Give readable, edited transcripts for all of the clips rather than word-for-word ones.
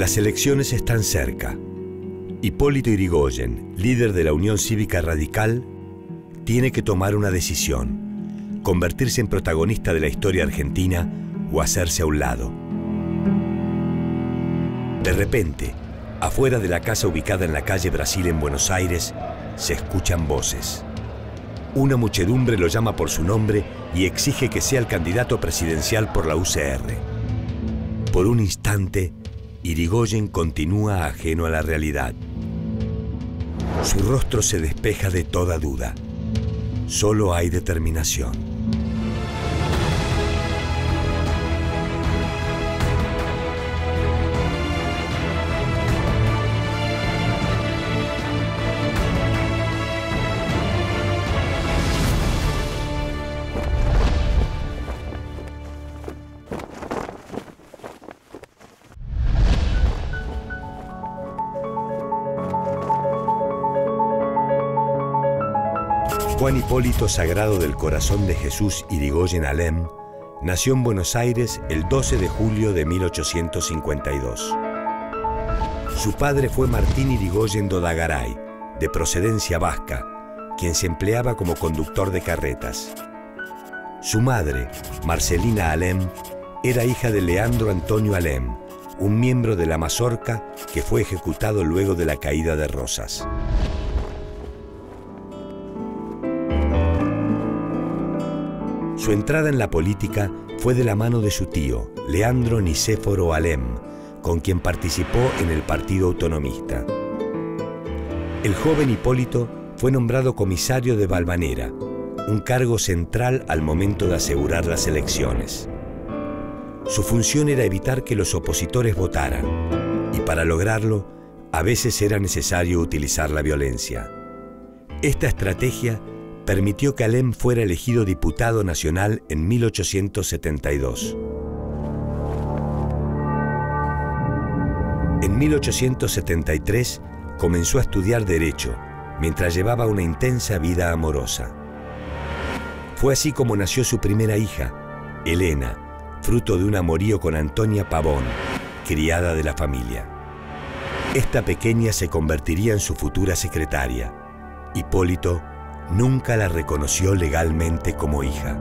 Las elecciones están cerca. Hipólito Yrigoyen, líder de la Unión Cívica Radical, tiene que tomar una decisión: convertirse en protagonista de la historia argentina o hacerse a un lado. De repente, afuera de la casa ubicada en la calle Brasil en Buenos Aires, se escuchan voces. Una muchedumbre lo llama por su nombre y exige que sea el candidato presidencial por la UCR. Por un instante, Yrigoyen continúa ajeno a la realidad. Su rostro se despeja de toda duda. Solo hay determinación. Juan Hipólito Sagrado del Corazón de Jesús Yrigoyen Alem nació en Buenos Aires el 12 de julio de 1852. Su padre fue Martín Yrigoyen Dodagaray, de procedencia vasca, quien se empleaba como conductor de carretas. Su madre, Marcelina Alem, era hija de Leandro Antonio Alem, un miembro de la Mazorca que fue ejecutado luego de la caída de Rosas. Su entrada en la política fue de la mano de su tío, Leandro Nicéforo Alem, con quien participó en el Partido Autonomista. El joven Hipólito fue nombrado comisario de Valvanera, un cargo central al momento de asegurar las elecciones. Su función era evitar que los opositores votaran, y para lograrlo, a veces era necesario utilizar la violencia. Esta estrategia permitió que Alem fuera elegido diputado nacional en 1872. En 1873 comenzó a estudiar Derecho, mientras llevaba una intensa vida amorosa. Fue así como nació su primera hija, Elena, fruto de un amorío con Antonia Pavón, criada de la familia. Esta pequeña se convertiría en su futura secretaria. Hipólito nunca la reconoció legalmente como hija.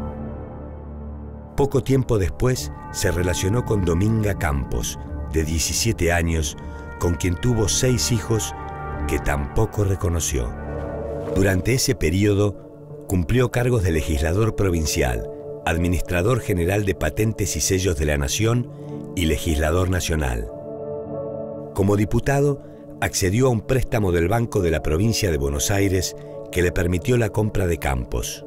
Poco tiempo después se relacionó con Dominga Campos, de 17 años, con quien tuvo 6 hijos que tampoco reconoció. Durante ese periodo cumplió cargos de legislador provincial, administrador general de patentes y sellos de la Nación y legislador nacional. Como diputado, accedió a un préstamo del Banco de la Provincia de Buenos Aires que le permitió la compra de campos.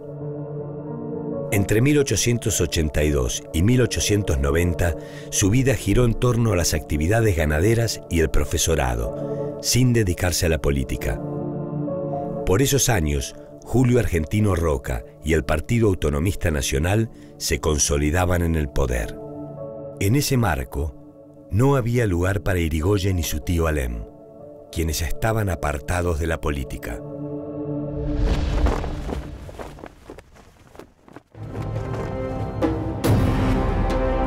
Entre 1882 y 1890, su vida giró en torno a las actividades ganaderas y el profesorado, sin dedicarse a la política. Por esos años, Julio Argentino Roca y el Partido Autonomista Nacional se consolidaban en el poder. En ese marco, no había lugar para Yrigoyen y su tío Alem, quienes estaban apartados de la política.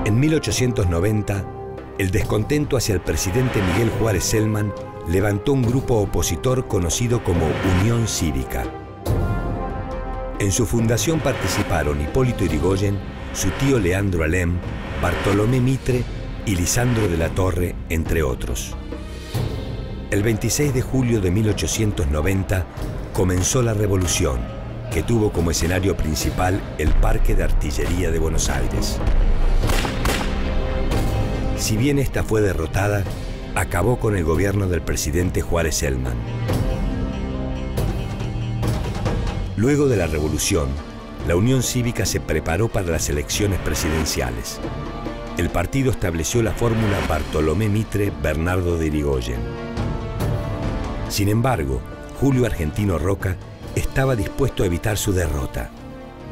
En 1890, el descontento hacia el presidente Miguel Juárez Celman levantó un grupo opositor conocido como Unión Cívica. En su fundación participaron Hipólito Yrigoyen, su tío Leandro Alem, Bartolomé Mitre y Lisandro de la Torre, entre otros. El 26 de julio de 1890 comenzó la revolución, que tuvo como escenario principal el Parque de Artillería de Buenos Aires. Si bien esta fue derrotada, acabó con el gobierno del presidente Juárez Celman. Luego de la revolución, la Unión Cívica se preparó para las elecciones presidenciales. El partido estableció la fórmula Bartolomé Mitre-Bernardo de Yrigoyen. Sin embargo, Julio Argentino Roca estaba dispuesto a evitar su derrota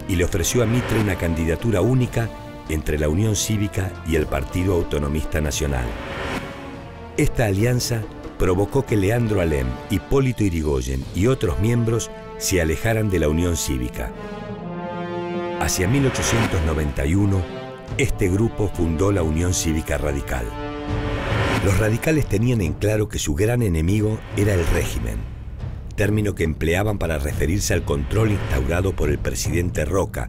y le ofreció a Mitre una candidatura única entre la Unión Cívica y el Partido Autonomista Nacional. Esta alianza provocó que Leandro Alem, Hipólito Yrigoyen y otros miembros se alejaran de la Unión Cívica. Hacia 1891, este grupo fundó la Unión Cívica Radical. Los radicales tenían en claro que su gran enemigo era el régimen, término que empleaban para referirse al control instaurado por el presidente Roca,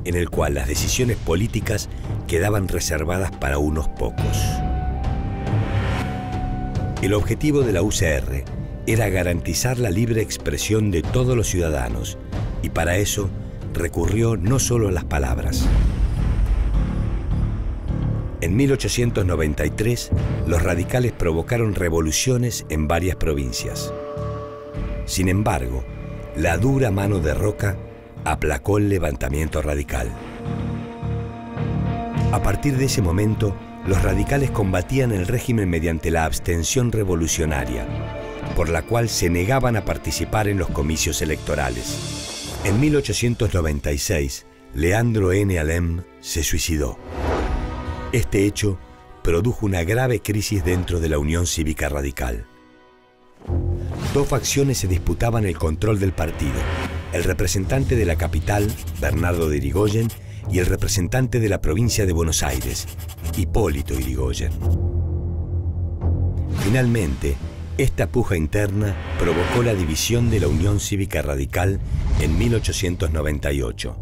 en el cual las decisiones políticas quedaban reservadas para unos pocos. El objetivo de la UCR era garantizar la libre expresión de todos los ciudadanos, y para eso recurrió no solo a las palabras. En 1893, los radicales provocaron revoluciones en varias provincias. Sin embargo, la dura mano de Roca aplacó el levantamiento radical. A partir de ese momento, los radicales combatían el régimen mediante la abstención revolucionaria, por la cual se negaban a participar en los comicios electorales. En 1896, Leandro N. Alem se suicidó. Este hecho produjo una grave crisis dentro de la Unión Cívica Radical. Dos facciones se disputaban el control del partido: el representante de la capital, Bernardo de Irigoyen, y el representante de la provincia de Buenos Aires, Hipólito Yrigoyen. Finalmente, esta puja interna provocó la división de la Unión Cívica Radical en 1898.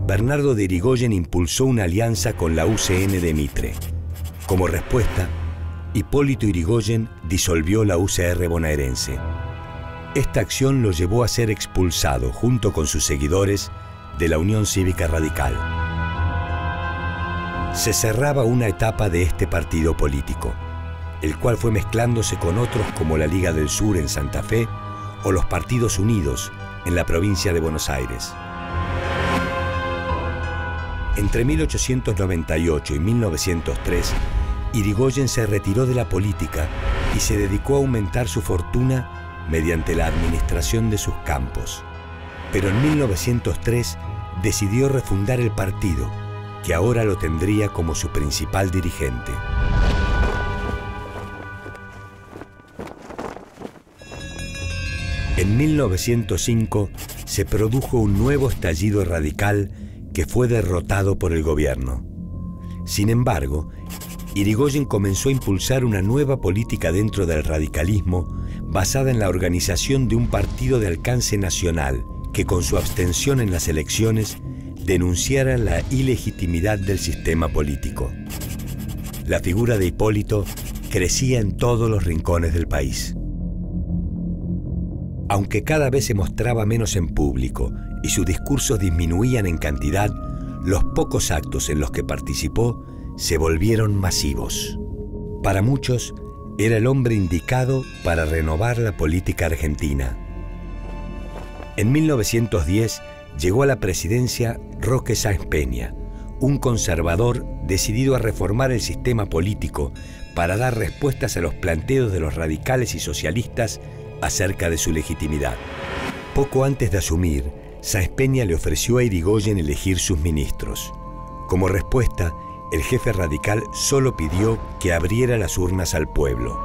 Bernardo de Irigoyen impulsó una alianza con la UCN de Mitre. Como respuesta, Hipólito Yrigoyen disolvió la UCR bonaerense. Esta acción lo llevó a ser expulsado, junto con sus seguidores, de la Unión Cívica Radical. Se cerraba una etapa de este partido político, el cual fue mezclándose con otros como la Liga del Sur en Santa Fe o los Partidos Unidos en la provincia de Buenos Aires. Entre 1898 y 1903, Yrigoyen se retiró de la política y se dedicó a aumentar su fortuna mediante la administración de sus campos. Pero en 1903 decidió refundar el partido, que ahora lo tendría como su principal dirigente. En 1905 se produjo un nuevo estallido radical que fue derrotado por el gobierno. Sin embargo, Yrigoyen comenzó a impulsar una nueva política dentro del radicalismo basada en la organización de un partido de alcance nacional que con su abstención en las elecciones denunciara la ilegitimidad del sistema político. La figura de Hipólito crecía en todos los rincones del país. Aunque cada vez se mostraba menos en público y sus discursos disminuían en cantidad, los pocos actos en los que participó se volvieron masivos. Para muchos, era el hombre indicado para renovar la política argentina. En 1910 llegó a la presidencia Roque Sáenz Peña, un conservador decidido a reformar el sistema político para dar respuestas a los planteos de los radicales y socialistas acerca de su legitimidad. Poco antes de asumir, Sáenz Peña le ofreció a Yrigoyen elegir sus ministros. Como respuesta, el jefe radical solo pidió que abriera las urnas al pueblo.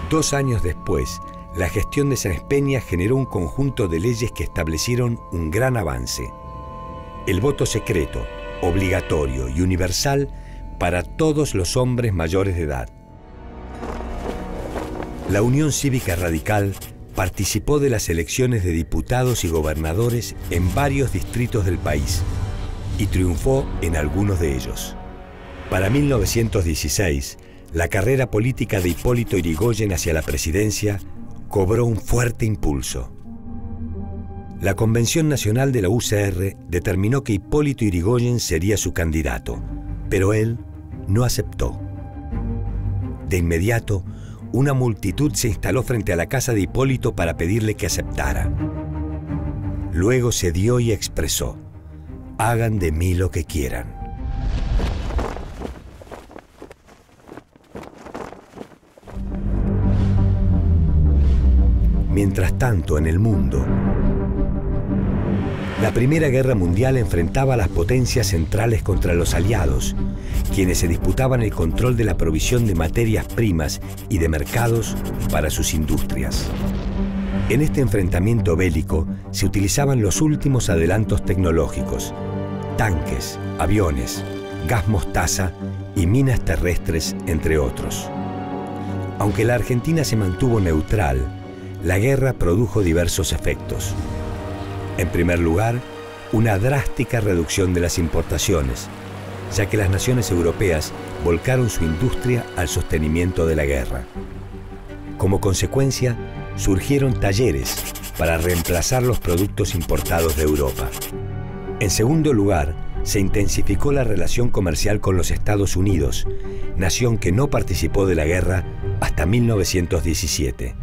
2 años después, la gestión de Sáenz Peña generó un conjunto de leyes que establecieron un gran avance. El voto secreto, obligatorio y universal para todos los hombres mayores de edad. La Unión Cívica Radical participó de las elecciones de diputados y gobernadores en varios distritos del país y triunfó en algunos de ellos. Para 1916, la carrera política de Hipólito Yrigoyen hacia la presidencia cobró un fuerte impulso. La Convención Nacional de la UCR determinó que Hipólito Yrigoyen sería su candidato, pero él no aceptó. De inmediato, una multitud se instaló frente a la casa de Hipólito para pedirle que aceptara. Luego cedió y expresó: «Hagan de mí lo que quieran». Mientras tanto, en el mundo, la Primera Guerra Mundial enfrentaba a las potencias centrales contra los aliados, quienes se disputaban el control de la provisión de materias primas y de mercados para sus industrias. En este enfrentamiento bélico se utilizaban los últimos adelantos tecnológicos: tanques, aviones, gas mostaza y minas terrestres, entre otros. Aunque la Argentina se mantuvo neutral, la guerra produjo diversos efectos. En primer lugar, una drástica reducción de las importaciones, ya que las naciones europeas volcaron su industria al sostenimiento de la guerra. Como consecuencia, surgieron talleres para reemplazar los productos importados de Europa. En segundo lugar, se intensificó la relación comercial con los Estados Unidos, nación que no participó de la guerra hasta 1917.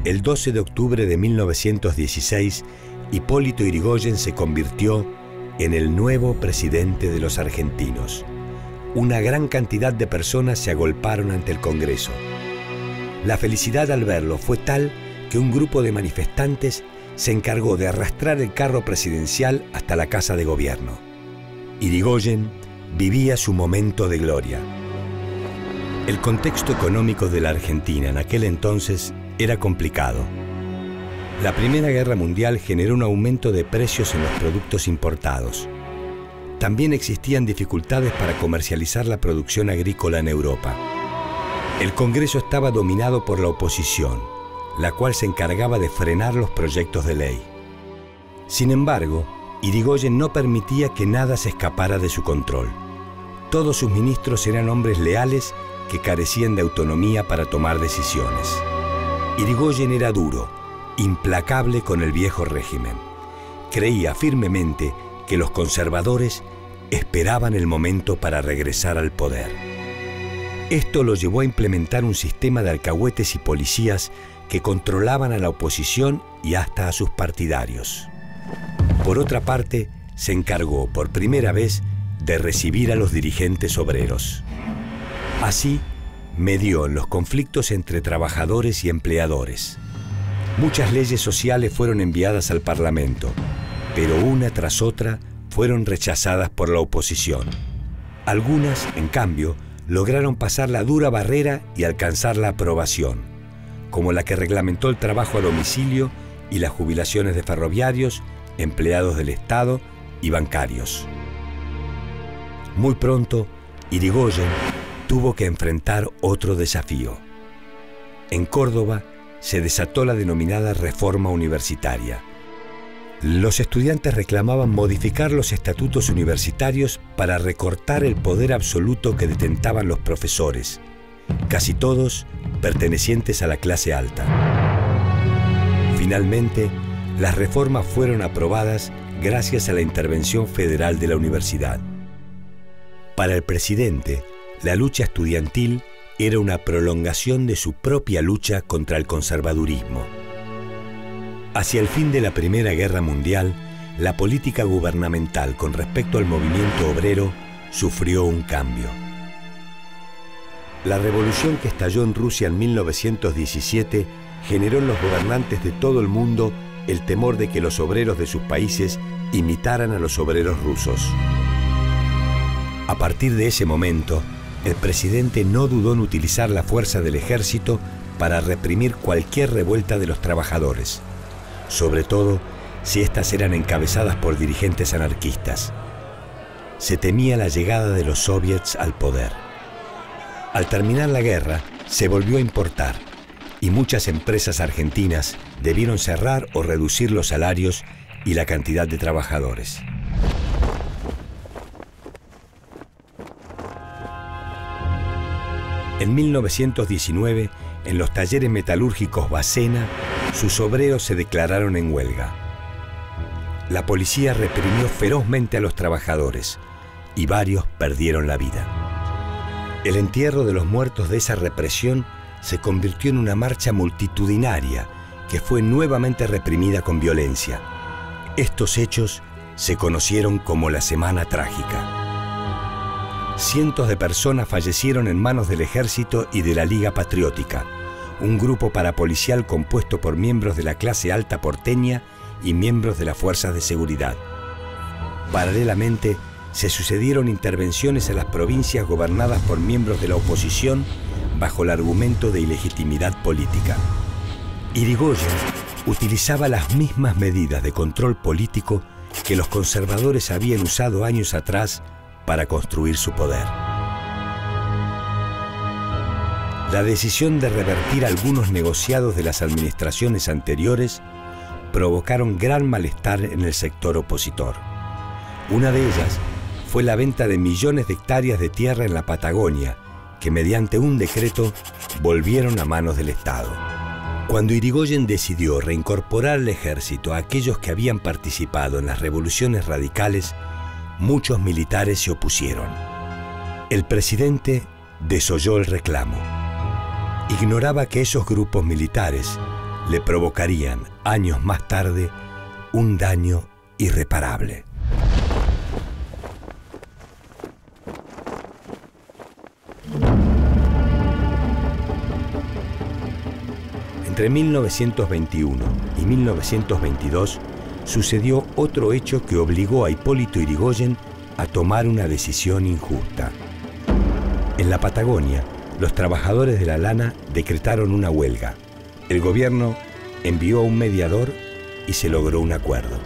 El 12 de octubre de 1916, Hipólito Yrigoyen se convirtió en el nuevo presidente de los argentinos. Una gran cantidad de personas se agolparon ante el Congreso. La felicidad al verlo fue tal que un grupo de manifestantes se encargó de arrastrar el carro presidencial hasta la Casa de Gobierno. Yrigoyen vivía su momento de gloria. El contexto económico de la Argentina en aquel entonces era complicado. La Primera Guerra Mundial generó un aumento de precios en los productos importados. También existían dificultades para comercializar la producción agrícola en Europa. El Congreso estaba dominado por la oposición, la cual se encargaba de frenar los proyectos de ley. Sin embargo, Yrigoyen no permitía que nada se escapara de su control. Todos sus ministros eran hombres leales que carecían de autonomía para tomar decisiones. Yrigoyen era duro, implacable con el viejo régimen. Creía firmemente que los conservadores esperaban el momento para regresar al poder. Esto lo llevó a implementar un sistema de alcahuetes y policías que controlaban a la oposición y hasta a sus partidarios. Por otra parte, se encargó por primera vez de recibir a los dirigentes obreros. Así, medió en los conflictos entre trabajadores y empleadores. Muchas leyes sociales fueron enviadas al Parlamento, pero una tras otra fueron rechazadas por la oposición. Algunas, en cambio, lograron pasar la dura barrera y alcanzar la aprobación, como la que reglamentó el trabajo a domicilio y las jubilaciones de ferroviarios, empleados del Estado y bancarios. Muy pronto, Yrigoyen tuvo que enfrentar otro desafío. En Córdoba se desató la denominada reforma universitaria. Los estudiantes reclamaban modificar los estatutos universitarios para recortar el poder absoluto que detentaban los profesores, casi todos pertenecientes a la clase alta. Finalmente, las reformas fueron aprobadas gracias a la intervención federal de la universidad. Para el presidente, la lucha estudiantil era una prolongación de su propia lucha contra el conservadurismo. Hacia el fin de la Primera Guerra Mundial, la política gubernamental con respecto al movimiento obrero sufrió un cambio. La revolución que estalló en Rusia en 1917 generó en los gobernantes de todo el mundo el temor de que los obreros de sus países imitaran a los obreros rusos. A partir de ese momento, el presidente no dudó en utilizar la fuerza del ejército para reprimir cualquier revuelta de los trabajadores, sobre todo si éstas eran encabezadas por dirigentes anarquistas. Se temía la llegada de los soviets al poder. Al terminar la guerra, se volvió a importar y muchas empresas argentinas debieron cerrar o reducir los salarios y la cantidad de trabajadores. En 1919, en los talleres metalúrgicos Bacena, sus obreros se declararon en huelga. La policía reprimió ferozmente a los trabajadores y varios perdieron la vida. El entierro de los muertos de esa represión se convirtió en una marcha multitudinaria que fue nuevamente reprimida con violencia. Estos hechos se conocieron como la Semana Trágica. Cientos de personas fallecieron en manos del Ejército y de la Liga Patriótica, un grupo parapolicial compuesto por miembros de la clase alta porteña y miembros de las fuerzas de seguridad. Paralelamente, se sucedieron intervenciones en las provincias gobernadas por miembros de la oposición bajo el argumento de ilegitimidad política. Yrigoyen utilizaba las mismas medidas de control político que los conservadores habían usado años atrás para construir su poder. La decisión de revertir algunos negociados de las administraciones anteriores provocaron gran malestar en el sector opositor. Una de ellas fue la venta de millones de hectáreas de tierra en la Patagonia, que mediante un decreto volvieron a manos del Estado. Cuando Irigoyen decidió reincorporar al ejército a aquellos que habían participado en las revoluciones radicales, muchos militares se opusieron. El presidente desoyó el reclamo. Ignoraba que esos grupos militares le provocarían, años más tarde, un daño irreparable. Entre 1921 y 1922 sucedió otro hecho que obligó a Hipólito Yrigoyen a tomar una decisión injusta. En la Patagonia, los trabajadores de la lana decretaron una huelga. El gobierno envió a un mediador y se logró un acuerdo.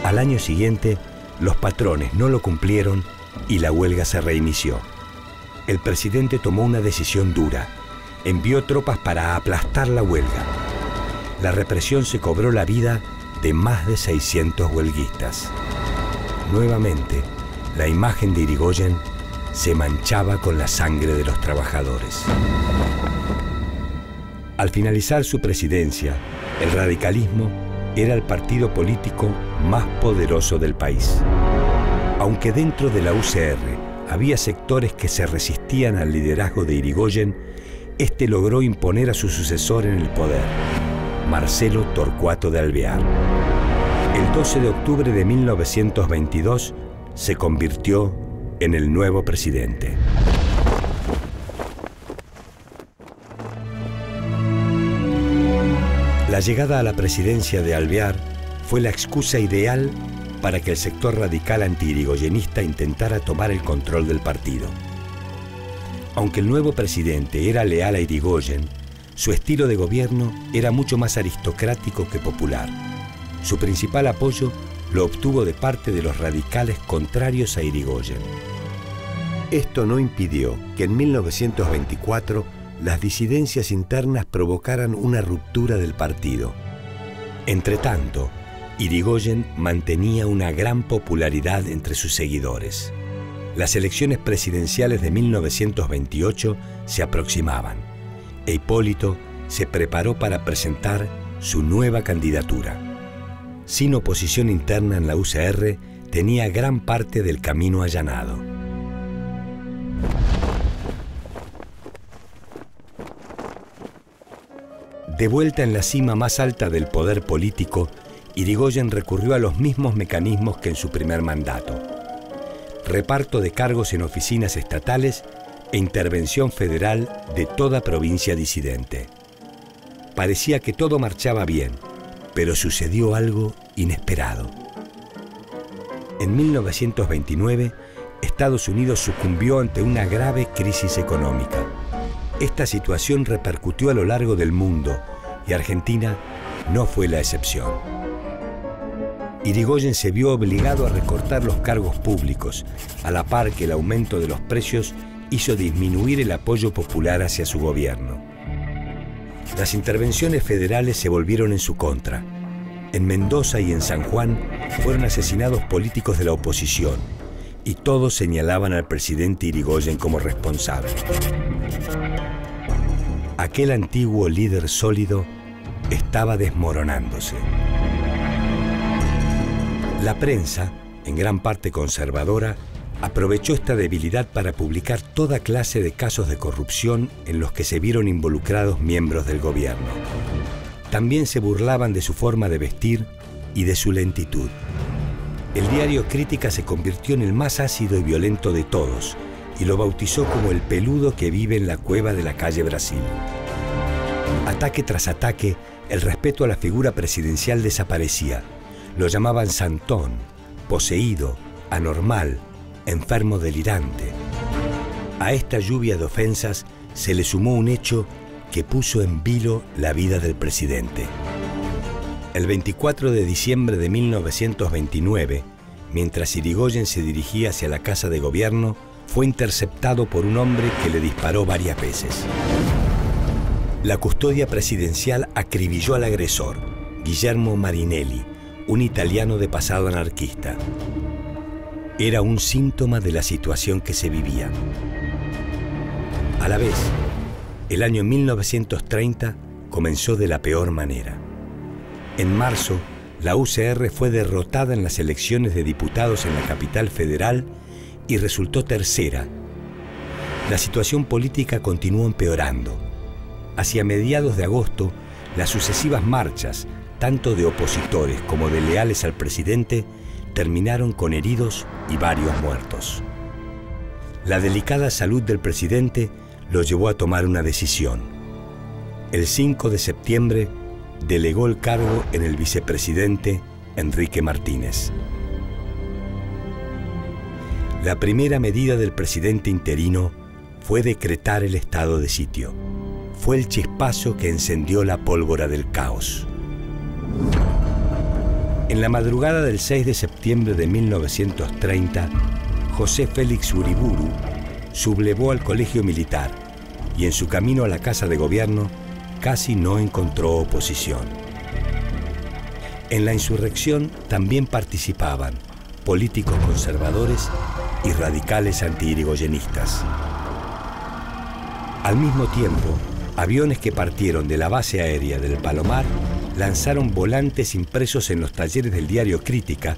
Al año siguiente, los patrones no lo cumplieron y la huelga se reinició. El presidente tomó una decisión dura. Envió tropas para aplastar la huelga. La represión se cobró la vida de más de 600 huelguistas. Nuevamente, la imagen de Yrigoyen se manchaba con la sangre de los trabajadores. Al finalizar su presidencia, el radicalismo era el partido político más poderoso del país. Aunque dentro de la UCR había sectores que se resistían al liderazgo de Yrigoyen, este logró imponer a su sucesor en el poder, Marcelo Torcuato de Alvear. El 12 de octubre de 1922 se convirtió en el nuevo presidente. La llegada a la presidencia de Alvear fue la excusa ideal para que el sector radical anti-yrigoyenista intentara tomar el control del partido. Aunque el nuevo presidente era leal a Yrigoyen, su estilo de gobierno era mucho más aristocrático que popular. Su principal apoyo lo obtuvo de parte de los radicales contrarios a Yrigoyen. Esto no impidió que en 1924 las disidencias internas provocaran una ruptura del partido. Entretanto, Yrigoyen mantenía una gran popularidad entre sus seguidores. Las elecciones presidenciales de 1928 se aproximaban e Hipólito se preparó para presentar su nueva candidatura. Sin oposición interna en la UCR, tenía gran parte del camino allanado. De vuelta en la cima más alta del poder político, Yrigoyen recurrió a los mismos mecanismos que en su primer mandato: reparto de cargos en oficinas estatales e intervención federal de toda provincia disidente. Parecía que todo marchaba bien, pero sucedió algo inesperado. En 1929, Estados Unidos sucumbió ante una grave crisis económica. Esta situación repercutió a lo largo del mundo y Argentina no fue la excepción. Yrigoyen se vio obligado a recortar los cargos públicos, a la par que el aumento de los precios hizo disminuir el apoyo popular hacia su gobierno. Las intervenciones federales se volvieron en su contra. En Mendoza y en San Juan fueron asesinados políticos de la oposición y todos señalaban al presidente Yrigoyen como responsable. Aquel antiguo líder sólido estaba desmoronándose. La prensa, en gran parte conservadora, aprovechó esta debilidad para publicar toda clase de casos de corrupción en los que se vieron involucrados miembros del gobierno. También se burlaban de su forma de vestir y de su lentitud. El diario Crítica se convirtió en el más ácido y violento de todos y lo bautizó como el peludo que vive en la cueva de la calle Brasil. Ataque tras ataque, el respeto a la figura presidencial desaparecía. Lo llamaban santón, poseído, anormal, enfermo delirante. A esta lluvia de ofensas se le sumó un hecho que puso en vilo la vida del presidente. El 24 de diciembre de 1929, mientras Irigoyen se dirigía hacia la Casa de Gobierno, fue interceptado por un hombre que le disparó varias veces. La custodia presidencial acribilló al agresor, Guillermo Marinelli, un italiano de pasado anarquista. Era un síntoma de la situación que se vivía. A la vez, el año 1930 comenzó de la peor manera. En marzo, la UCR fue derrotada en las elecciones de diputados en la capital federal y resultó tercera. La situación política continuó empeorando. Hacia mediados de agosto, las sucesivas marchas, tanto de opositores como de leales al presidente, terminaron con heridos y varios muertos. La delicada salud del presidente lo llevó a tomar una decisión. El 5 de septiembre, delegó el cargo en el vicepresidente Enrique Martínez. La primera medida del presidente interino fue decretar el estado de sitio. Fue el chispazo que encendió la pólvora del caos. En la madrugada del 6 de septiembre de 1930, José Félix Uriburu sublevó al colegio militar y en su camino a la Casa de Gobierno casi no encontró oposición. En la insurrección también participaban políticos conservadores y radicales anti-irigoyenistas. Al mismo tiempo, aviones que partieron de la base aérea del Palomar lanzaron volantes impresos en los talleres del diario Crítica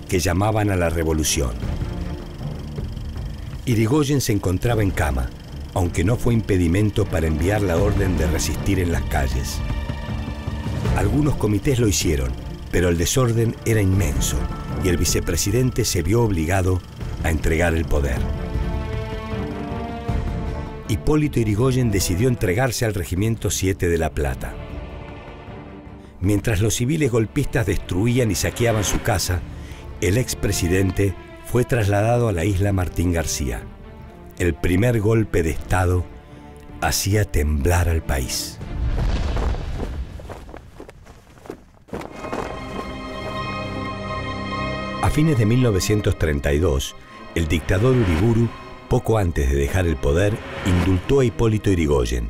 que llamaban a la revolución. Irigoyen se encontraba en cama, aunque no fue impedimento para enviar la orden de resistir en las calles. Algunos comités lo hicieron, pero el desorden era inmenso y el vicepresidente se vio obligado a entregar el poder. Hipólito Yrigoyen decidió entregarse al Regimiento 7 de La Plata. Mientras los civiles golpistas destruían y saqueaban su casa, el expresidente fue trasladado a la isla Martín García. El primer golpe de Estado hacía temblar al país. A fines de 1932, el dictador Uriburu, poco antes de dejar el poder, indultó a Hipólito Yrigoyen,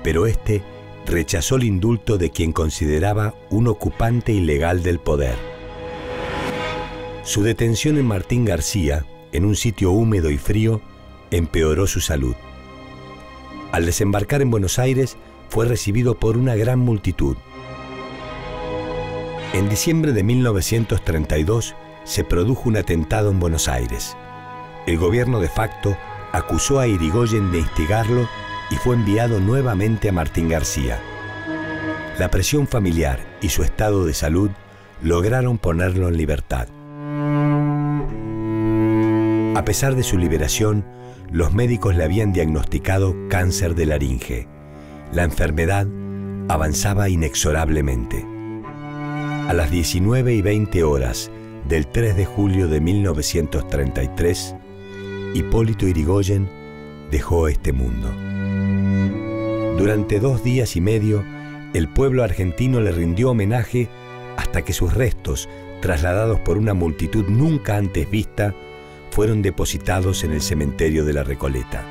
pero este rechazó el indulto de quien consideraba un ocupante ilegal del poder. Su detención en Martín García, en un sitio húmedo y frío, empeoró su salud. Al desembarcar en Buenos Aires, fue recibido por una gran multitud. En diciembre de 1932 se produjo un atentado en Buenos Aires. El gobierno de facto acusó a Yrigoyen de instigarlo y fue enviado nuevamente a Martín García. La presión familiar y su estado de salud lograron ponerlo en libertad. A pesar de su liberación, los médicos le habían diagnosticado cáncer de laringe. La enfermedad avanzaba inexorablemente. A las 19:20 horas del 3 de julio de 1933, Hipólito Yrigoyen dejó este mundo. Durante 2 días y medio, el pueblo argentino le rindió homenaje hasta que sus restos, trasladados por una multitud nunca antes vista, fueron depositados en el cementerio de la Recoleta.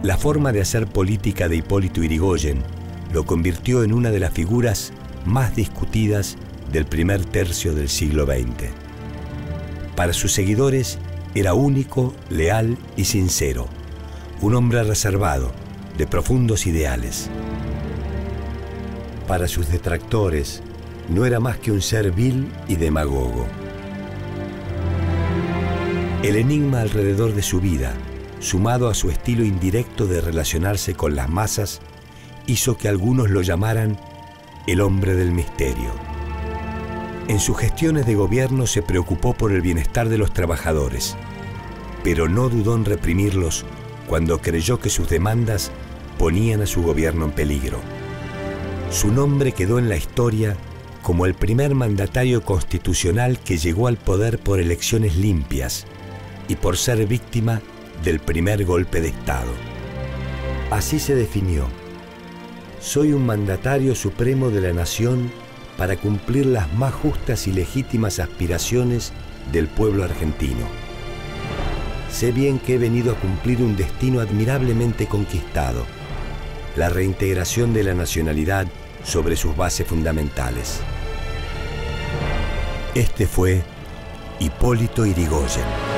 La forma de hacer política de Hipólito Yrigoyen lo convirtió en una de las figuras más discutidas del primer tercio del siglo XX. Para sus seguidores era único, leal y sincero, un hombre reservado, de profundos ideales. Para sus detractores, no era más que un ser vil y demagogo. El enigma alrededor de su vida, sumado a su estilo indirecto de relacionarse con las masas, hizo que algunos lo llamaran el hombre del misterio. En sus gestiones de gobierno se preocupó por el bienestar de los trabajadores, pero no dudó en reprimirlos cuando creyó que sus demandas ponían a su gobierno en peligro. Su nombre quedó en la historia como el primer mandatario constitucional que llegó al poder por elecciones limpias y por ser víctima del primer golpe de Estado. Así se definió: soy un mandatario supremo de la nación para cumplir las más justas y legítimas aspiraciones del pueblo argentino. Sé bien que he venido a cumplir un destino admirablemente conquistado: la reintegración de la nacionalidad sobre sus bases fundamentales. Este fue Hipólito Yrigoyen.